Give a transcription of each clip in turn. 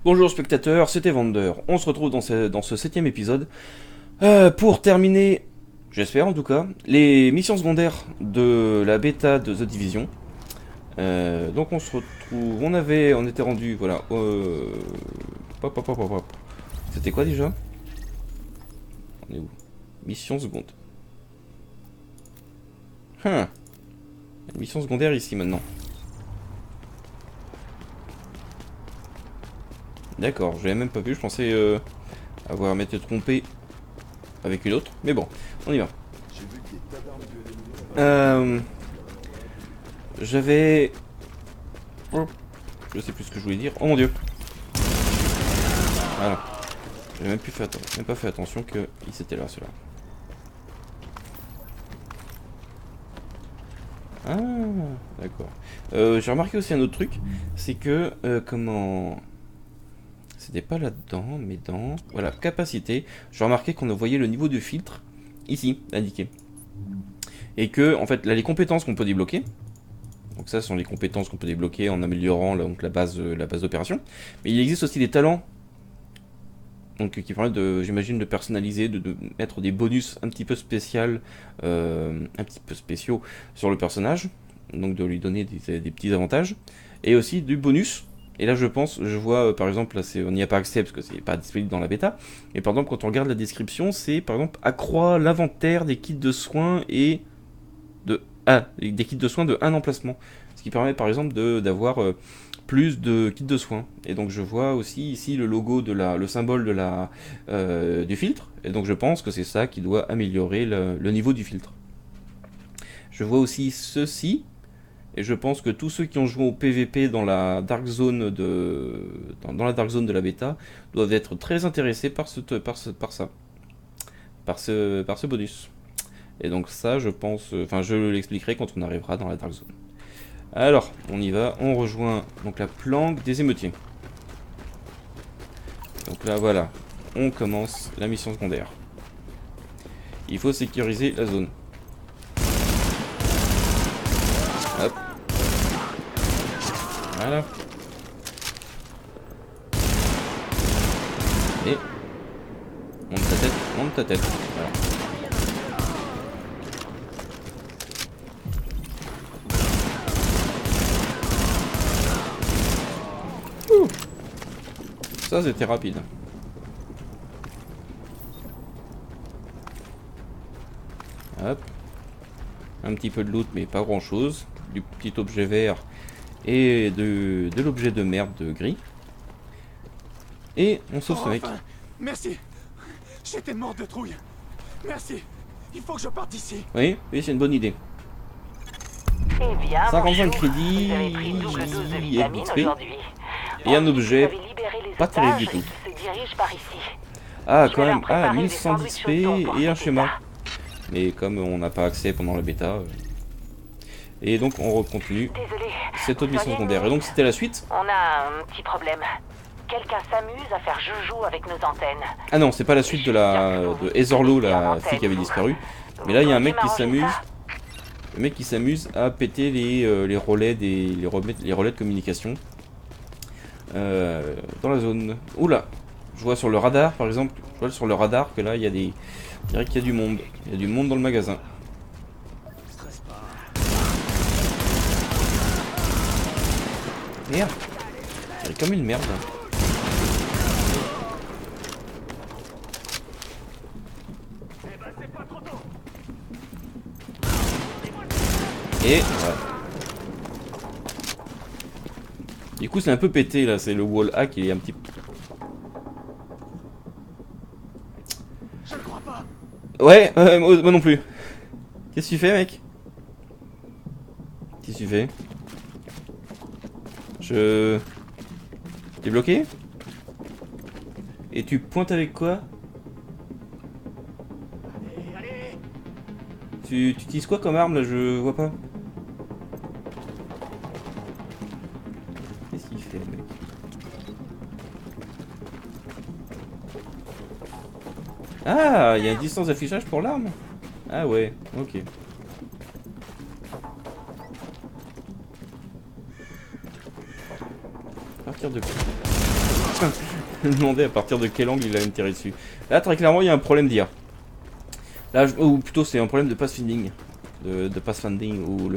Bonjour spectateurs, c'était Vander. On se retrouve dans ce 7ème épisode pour terminer, j'espère en tout cas, les missions secondaires de la bêta de The Division. Donc on se retrouve, on était rendu, voilà. C'était quoi déjà? On est où? Mission seconde. Mission secondaire ici maintenant. D'accord, je l'avais même pas vu, je pensais avoir m'être trompé avec une autre, mais bon, on y va. J'avais... Oh, je sais plus ce que je voulais dire. Oh mon dieu. Voilà. J'avais même pas fait attention qu'il s'était là, celui-là. Ah, d'accord. J'ai remarqué aussi un autre truc, c'est que, comment... C'était pas là-dedans, mais dans... Voilà, capacité. J'ai remarqué qu'on voyait le niveau de filtre, ici, indiqué. Et que, en fait, là, les compétences qu'on peut débloquer... Donc ça, ce sont les compétences qu'on peut débloquer en améliorant donc, la base d'opération. Mais il existe aussi des talents donc, qui permettent, j'imagine, de personnaliser, de mettre des bonus un petit peu spéciaux sur le personnage. Donc de lui donner des petits avantages. Et aussi du bonus. Et là, je vois, par exemple, là, on n'y a pas accès parce que c'est pas disponible dans la bêta. Et par exemple, quand on regarde la description, c'est par exemple accroît l'inventaire des kits de soins et des kits de soins de 1 emplacement. Ce qui permet par exemple d'avoir plus de kits de soins. Et donc je vois aussi ici le logo, le symbole du filtre. Et donc je pense que c'est ça qui doit améliorer le niveau du filtre. Je vois aussi ceci. Et je pense que tous ceux qui ont joué au PVP dans la Dark Zone dans la Dark Zone de la bêta doivent être très intéressés par ce bonus. Et donc ça, je pense... Enfin, je l'expliquerai quand on arrivera dans la Dark Zone. Alors, on y va. On rejoint donc la planque des émeutiers. Donc là, voilà. On commence la mission secondaire. Il faut sécuriser la zone. Hop. Voilà. Et... monte ta tête. Voilà. Ça c'était rapide. Hop. Un petit peu de loot mais pas grand chose. Du petit objet vert et de l'objet de merde de gris. Et on sauve ce mec. Merci. J'étais mort de trouille. Merci. Il faut que je parte d'ici. Oui, c'est une bonne idée. Eh bien, 55 crédits et un objet pas terrible du tout. Ah, quand même, 1110 XP et un schéma. Mais comme on n'a pas accès pendant la bêta. Et donc on continue cette autre mission secondaire. Et donc c'était la suite. On a un petit problème. Quelqu'un s'amuse à faire joujou avec nos antennes. Ah non, c'est pas la suite de Heatherlo, la fille qui avait disparu. Mais là il y a un mec qui s'amuse. Le mec qui s'amuse à péter les relais de communication dans la zone. Oula, je vois sur le radar par exemple, je vois sur le radar que là il y a il dirait qu'il y a du monde. Il y a du monde dans le magasin. Merde, c'est comme une merde. Et voilà. Du coup c'est un peu pété là, c'est le wall hack, il est un petit peu... Je ne crois pas. Ouais, moi non plus. Qu'est-ce que tu fais mec? Qu'est-ce que tu fais? T'es bloqué? Et tu pointes avec quoi? Allez. Tu utilises quoi comme arme là? Je vois pas. Qu'est-ce qu'il fait le mec? Ah, il y a une distance d'affichage pour l'arme? Ah ouais, ok. partir de quoi? Je me demandais à partir de quel angle il allait me tirer dessus. Là, très clairement, il y a un problème d'IA. Là, ou plutôt, c'est un problème de pathfinding. De pathfinding, où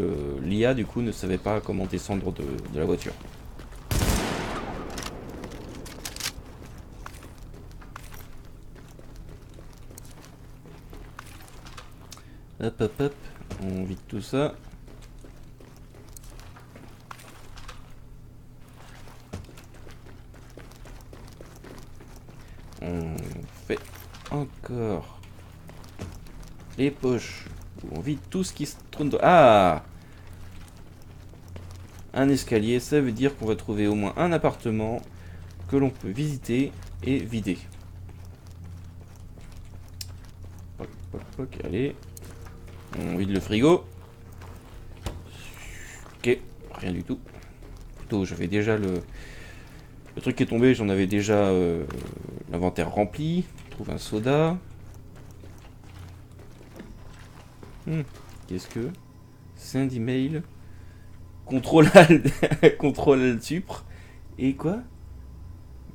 l'IA, du coup, ne savait pas comment descendre de la voiture. Hop, hop, hop. On vide tout ça. On fait encore les poches. On vide tout ce qui se trône. Ah! Un escalier, ça veut dire qu'on va trouver au moins un appartement que l'on peut visiter et vider. Poc, poc, poc, allez. On vide le frigo. Ok, rien du tout. Plutôt, j'avais déjà le truc qui est tombé, j'en avais déjà l'inventaire rempli. On trouve un soda. Qu'est-ce que Send email. Contrôle Contrôle Supre. Et quoi?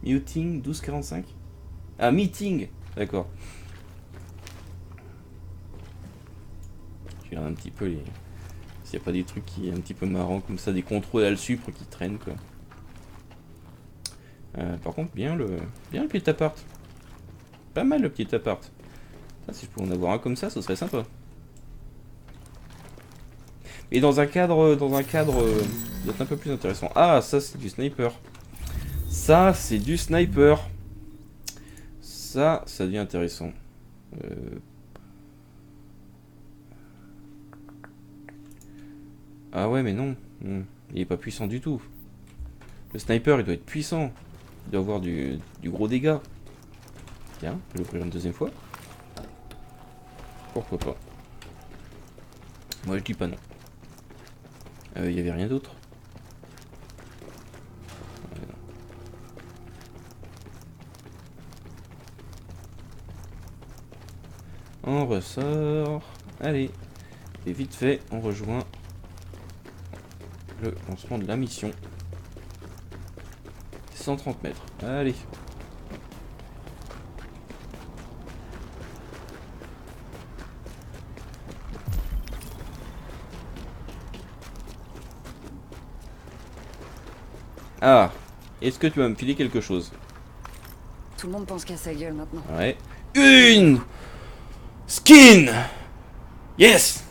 Muting 1245. Ah, meeting. D'accord. Je regarde un petit peu les... s'il n'y a pas des trucs qui un petit peu marrants comme ça, des contrôles al supre qui traînent quoi. Par contre, bien le petit appart. Pas mal le petit appart. Ah, si je pouvais en avoir un comme ça, ce serait sympa. Et dans un cadre d'être un peu plus intéressant. Ah, ça c'est du sniper. Ça c'est du sniper. Ça devient intéressant. Ah ouais, mais non. Il est pas puissant du tout. Le sniper, il doit être puissant. Il doit avoir du gros dégât. Tiens, on peut l'ouvrir une deuxième fois. Pourquoi pas? Moi, je dis pas non. Il y avait rien d'autre. On ressort. Allez. Et vite fait, on rejoint le lancement de la mission. 130 mètres. Allez. Ah. Est-ce que tu vas me filer quelque chose? Tout le monde pense qu'à sa gueule maintenant. Ouais. Une skin. Yes.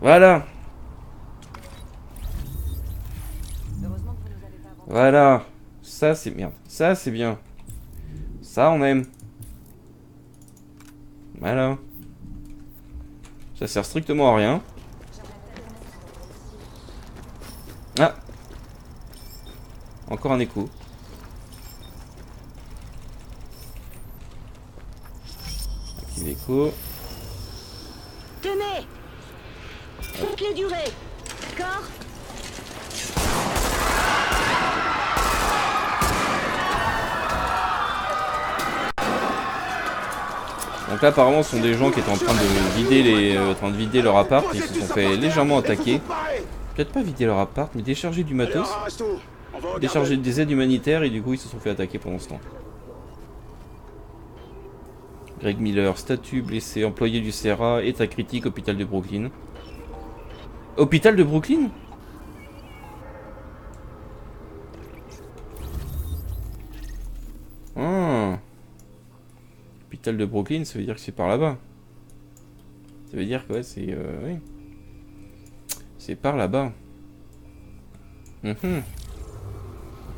Voilà. Heureusement que vous nous avez pas abandonnés. Voilà. Ça c'est merde. Ça c'est bien. Ça on aime. Voilà. Ça sert strictement à rien. Ah. Encore un écho. Active l'écho. Tenez! Toutes les durées! D'accord? Donc là apparemment ce sont des gens qui étaient en train de vider leur appart. Ils se sont fait légèrement attaquer. Peut-être pas vider leur appart, mais décharger du matos. Décharger des aides humanitaires et du coup ils se sont fait attaquer pendant ce temps. Greg Miller, statut, blessé, employé du CERA, état critique, hôpital de Brooklyn. Hôpital de Brooklyn? Ah. Hôpital de Brooklyn, ça veut dire que c'est par là-bas. Ça veut dire que ouais, c'est... oui. C'est par là-bas.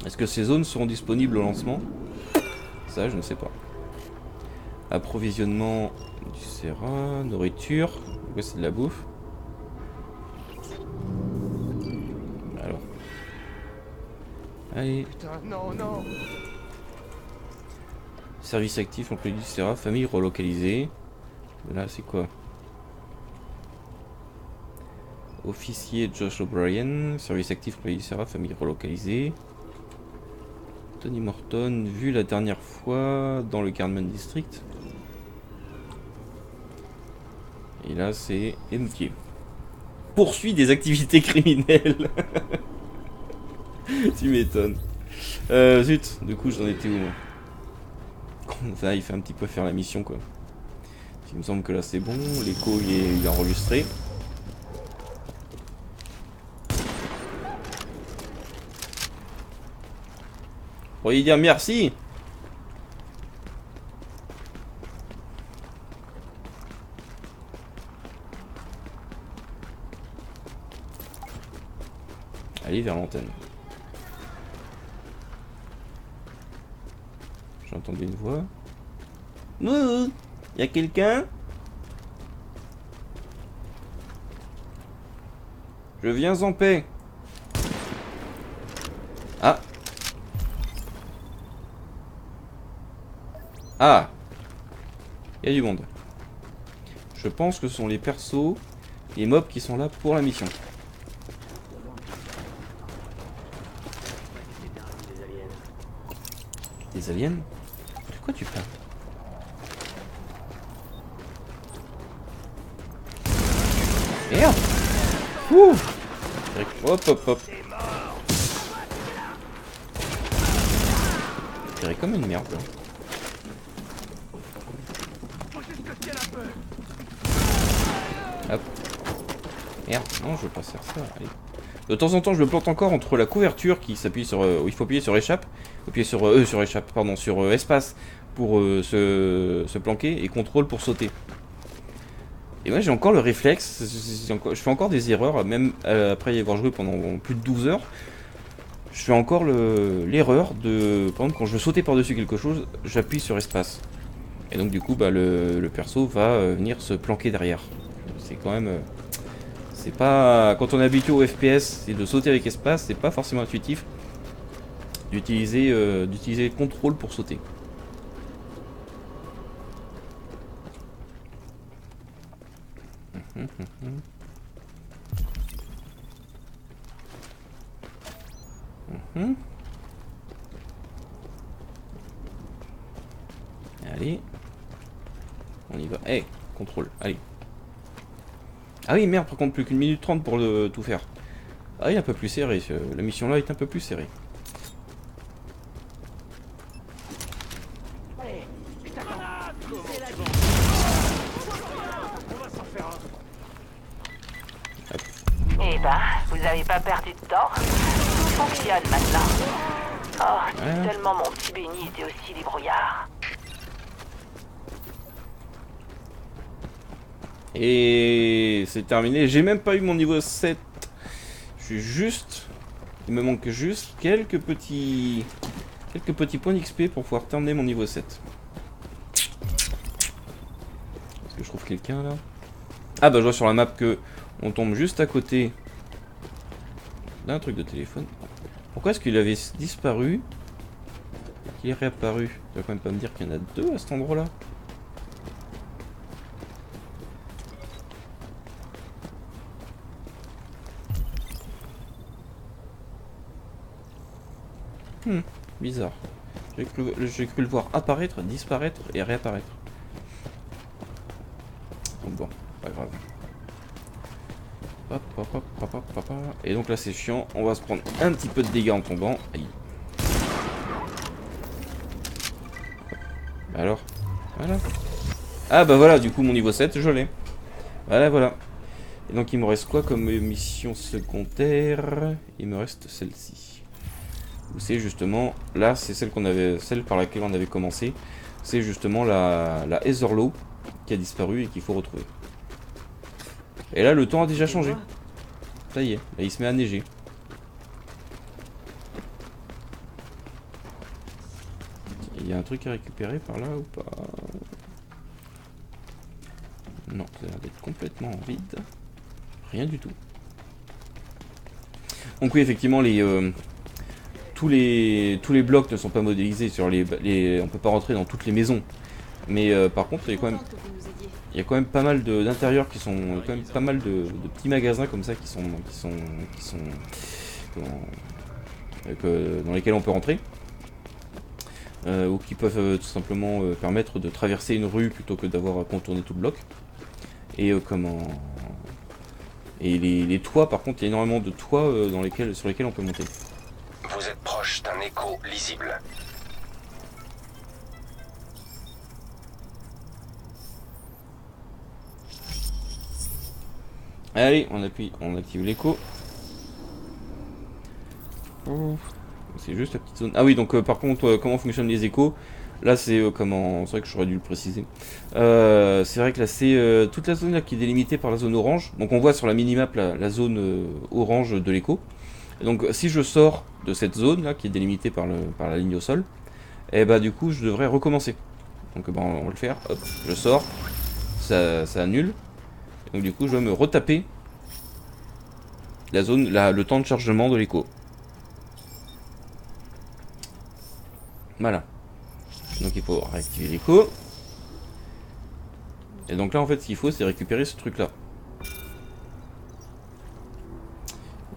Est-ce que ces zones seront disponibles au lancement? Ça, je ne sais pas. Approvisionnement du CERA, nourriture. Ouais, c'est de la bouffe. Alors. Allez. Putain, non, non. Service actif, employé du CERA, famille relocalisée. Là, c'est quoi? Officier Josh O'Brien, service actif, employé du CERA, famille relocalisée. Tony Morton, vu la dernière fois dans le Cardman District. Et là, c'est MK. Poursuit des activités criminelles. Tu m'étonnes. Zut, du coup j'en étais où? Ça, il fait un petit peu faire la mission quoi. Il me semble que là c'est bon, l'écho il est enregistré. Pourriez dire merci. Allez vers l'antenne. J'entendais une voix. Mouh, y a quelqu'un? Je viens en paix. Ah. Ah. Il y a du monde. Je pense que ce sont les persos, les mobs qui sont là pour la mission. Des aliens? De quoi tu parles? Merde! Ouh! Hop hop hop! Je dirais comme une merde là. Hop. Merde, non je veux pas faire ça. Allez. De temps en temps je me plante encore entre la couverture qui s'appuie sur... où il faut appuyer sur échappe. Appuyer sur échappe, pardon, sur espace pour se planquer et contrôle pour sauter. Et moi j'ai encore le réflexe, je fais encore des erreurs, même après y avoir joué pendant plus de 12 heures. Je fais encore l'erreur de... Par exemple quand je veux sauter par-dessus quelque chose, j'appuie sur espace. Et donc du coup bah, le perso va venir se planquer derrière. C'est quand même... c'est pas... Quand on est habitué au FPS et de sauter avec espace, c'est pas forcément intuitif d'utiliser le contrôle pour sauter. Allez. On y va. Hey, contrôle. Allez. Ah oui, merde, par contre, plus qu'une minute 30 pour tout faire. Ah, il est un peu plus serré. La mission là est un peu plus serrée. Eh ben, vous avez pas perdu de temps. Tout fonctionne maintenant. Oh, si seulement mon petit béni était aussi débrouillard. Et c'est terminé. J'ai même pas eu mon niveau 7. Je suis juste... Il me manque juste quelques petits points d'XP pour pouvoir terminer mon niveau 7. Est-ce que je trouve quelqu'un là? Ah bah je vois sur la map que on tombe juste à côté d'un truc de téléphone. Pourquoi est-ce qu'il avait disparu? Qu'il est réapparu? Tu vas quand même pas me dire qu'il y en a deux à cet endroit là? Bizarre. J'ai cru le voir apparaître, disparaître et réapparaître. Donc bon, pas grave. Hop, hop, hop, hop, hop, hop, hop. Et donc là c'est chiant, on va se prendre un petit peu de dégâts en tombant. Aïe. Bah alors, voilà. Ah bah voilà, du coup mon niveau 7, je l'ai. Voilà. Et donc il me reste quoi comme mission secondaire? Il me reste celle-ci. C'est justement, là c'est celle par laquelle on avait commencé. C'est justement la Heatherlow qui a disparu et qu'il faut retrouver. Et là le temps a déjà changé. Ça y est, là il se met à neiger. Il y a un truc à récupérer par là ou pas? Non, ça a l'air d'être complètement vide. Rien du tout. Donc oui effectivement tous les blocs ne sont pas modélisés sur on peut pas rentrer dans toutes les maisons. Mais par contre il y a quand même pas mal d'intérieurs qui sont quand même pas mal de petits magasins comme ça dans lesquels on peut rentrer. Ou qui peuvent tout simplement permettre de traverser une rue plutôt que d'avoir à contourner tout le bloc. Et les toits, par contre, il y a énormément de toits sur lesquels on peut monter. Vous êtes proche proche d'un écho lisible. Allez, on appuie, on active l'écho. C'est juste la petite zone. Ah oui, donc par contre, comment fonctionnent les échos? Là, c'est comment... C'est vrai que j'aurais dû le préciser. C'est vrai que là, c'est toute la zone là qui est délimitée par la zone orange. Donc on voit sur la minimap la zone orange de l'écho. Donc si je sors de cette zone là qui est délimitée par la ligne au sol, et bah du coup je devrais recommencer. Donc bah, on va le faire. Hop, je sors, ça annule. Donc du coup je dois me retaper la zone, le temps de chargement de l'écho. Voilà. Donc il faut réactiver l'écho. Et donc là en fait ce qu'il faut c'est récupérer ce truc là.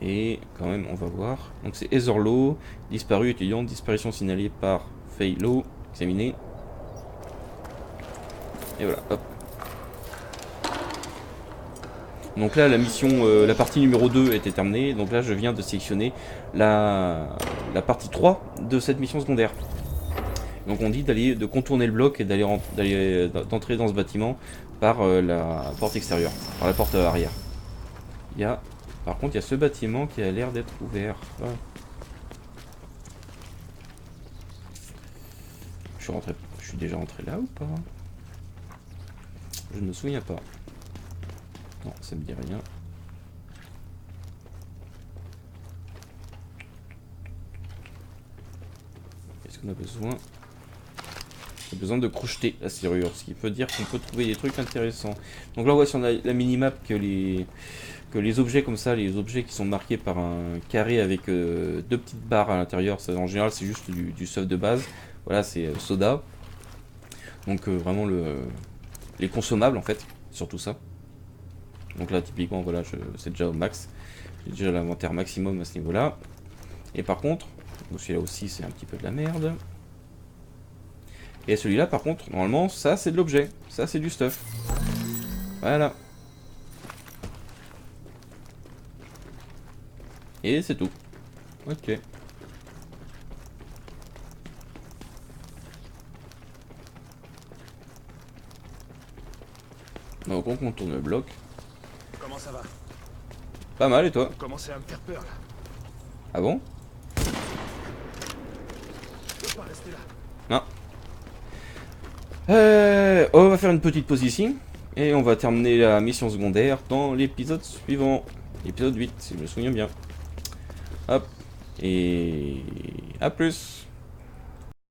Et quand même on va voir. Donc c'est Etherlaw, disparu étudiant, disparition signalée par Faylo, examiné. Et voilà, hop. Donc là la mission, la partie numéro 2 était terminée. Donc là je viens de sélectionner la partie 3 de cette mission secondaire. Donc on dit de contourner le bloc et d'entrer dans ce bâtiment par la porte extérieure, par la porte arrière. Par contre il y a ce bâtiment qui a l'air d'être ouvert. Ah. Je suis déjà rentré là ou pas? Je ne me souviens pas. Non, ça me dit rien. Qu'est-ce qu'on a besoin? On a besoin de crocheter la serrure, ce qui peut dire qu'on peut trouver des trucs intéressants. Donc là on voit sur la minimap que les objets comme ça, les objets qui sont marqués par un carré avec deux petites barres à l'intérieur, en général c'est juste du stuff de base. Voilà, c'est soda. Donc vraiment les consommables en fait, surtout ça. Donc là typiquement voilà, c'est déjà au max. J'ai déjà l'inventaire maximum à ce niveau là. Et par contre, celui-là aussi c'est un petit peu de la merde. Et celui-là par contre, normalement ça c'est de l'objet. Ça c'est du stuff. Voilà. Et c'est tout. Ok. Donc on contourne le bloc. Comment ça va? Pas mal et toi? Vous commencez à me faire peur là. Ah bon? Je peux pas rester là. Non. On va faire une petite pause ici. Et on va terminer la mission secondaire dans l'épisode suivant. L'épisode 8, si je me souviens bien. Hop. Et à plus.